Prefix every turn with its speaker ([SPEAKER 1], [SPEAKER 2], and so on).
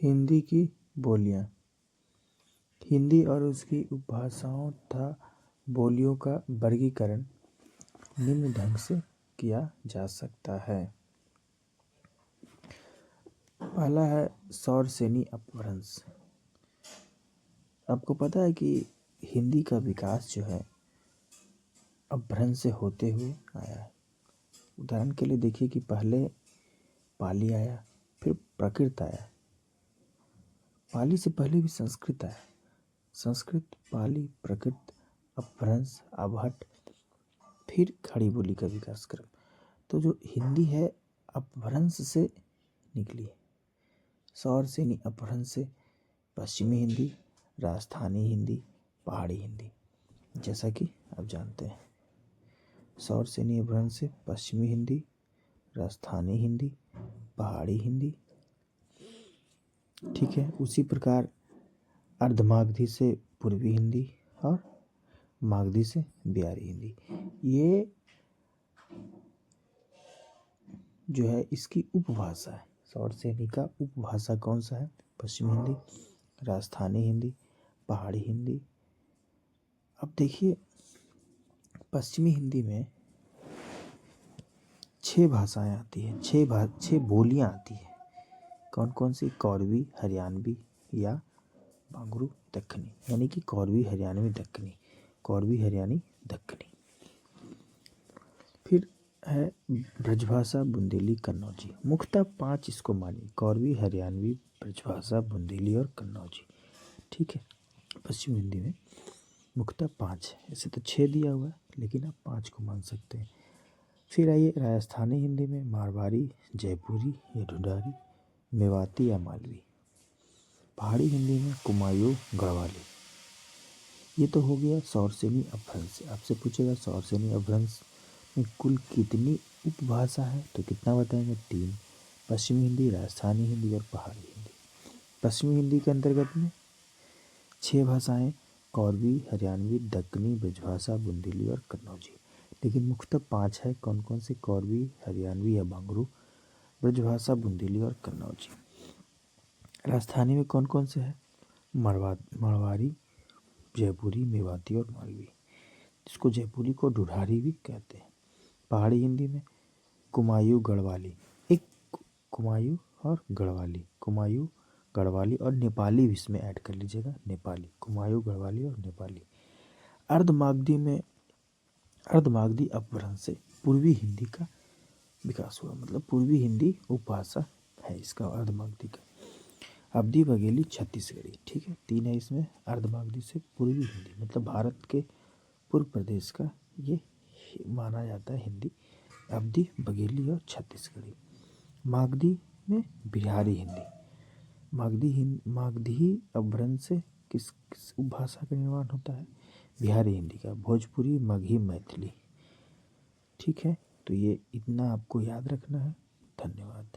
[SPEAKER 1] हिंदी की बोलियाँ। हिंदी और उसकी उपभाषाओं तथा बोलियों का वर्गीकरण निम्न ढंग से किया जा सकता है। पहला है सौर सेनी अपभ्रंश। आपको पता है कि हिंदी का विकास जो है अपभ्रंश से होते हुए आया है। उदाहरण के लिए देखिए कि पहले पाली आया, फिर प्राकृत आया। पाली से पहले भी संस्कृत आया। संस्कृत, पाली, प्राकृत, अपभ्रंश, अपभट्ट, फिर खड़ी बोली का विकास क्रम। तो जो हिंदी है अपभ्रंश से निकली है। सौर सेनी अपभ्रंश से पश्चिमी हिंदी, राजस्थानी हिंदी, पहाड़ी हिंदी, जैसा कि आप जानते हैं। सौर सेनी अपभ्रंश से पश्चिमी हिंदी, राजस्थानी हिंदी, पहाड़ी हिंदी। ठीक है। उसी प्रकार अर्धमागधी से पूर्वी हिंदी और मागधी से बिहारी हिंदी। ये जो है इसकी उपभाषा है। सौर सेनी का उपभाषा कौन सा है? पश्चिमी हिंदी, राजस्थानी हिंदी, पहाड़ी हिंदी। अब देखिए पश्चिमी हिंदी में 6 भाषाएं आती हैं, 6 बोलियां आती हैं। कौन कौन सी? कौरवी, हरियाणवी या बांगरू, दक्कनी, यानी कि कौरवी, हरियाणवी, दक्कनी, कौरवी, हरियाणी, दक्कनी। फिर है ब्रजभाषा, बुंदेली, कन्नौजी। मुख्यतः 5 इसको मानिए: कौरवी, हरियाणवी, ब्रजभाषा, बुंदेली और कन्नौजी। ठीक है। पश्चिम हिंदी में मुख्यतः 5 है। ऐसे तो 6 दिया हुआ है, लेकिन आप 5 को मान सकते हैं। फिर आइए राजस्थानी हिंदी में मारवाड़ी, जयपुरी या ढूंढारी, मेवाती या मालवी। पहाड़ी हिंदी में कुमायूं, गढ़वाली। ये तो हो गया सौर सेनी अपभ्रंश। आपसे पूछेगा सौर सेनी अपभ्रंश में कुल कितनी उपभाषा है, तो कितना बताएंगे? 3। पश्चिमी हिंदी, राजस्थानी हिंदी और पहाड़ी हिंदी। पश्चिमी हिंदी के अंतर्गत में 6 भाषाएं: कौरवी, हरियाणवी, दक्कनी, ब्रजभाषा, बुंदेली और कन्नौजी। लेकिन मुख्यतः 5 है। कौन कौन से? कौरवी, हरियाणवी या बांगरू, ब्रजभाषा, बुंदेली और कन्नौजी। राजस्थानी में कौन कौन से है? मारवाड़ी, जयपुरी, मेवाती और मालवी, जिसको जयपुरी को ढूंढारी भी कहते हैं। पहाड़ी हिंदी में कुमायूं, गढ़वाली, एक कुमायूं और गढ़वाली, कुमायूं, गढ़वाली और नेपाली भी इसमें ऐड कर लीजिएगा, नेपाली, कुमायूं, गढ़वाली और नेपाली। अर्धमागधी में अर्धमागधी अपभ्रंश से पूर्वी हिंदी का विकास हुआ, मतलब पूर्वी हिंदी उपभाषा है इसका अर्धमागधी का। अवधी, बघेली, छत्तीसगढ़ी। ठीक है। 3 है इसमें। अर्धमागधी से पूर्वी हिंदी, मतलब भारत के पूर्व प्रदेश का ये माना जाता है हिंदी। अवधी, बघेली और छत्तीसगढ़ी। मागधी में बिहारी हिंदी। मागधी अपभ्रंश से किस उपभाषा का निर्माण होता है? बिहारी हिंदी का। भोजपुरी, मगही, मैथिली। ठीक है। तो ये इतना आपको याद रखना है। धन्यवाद।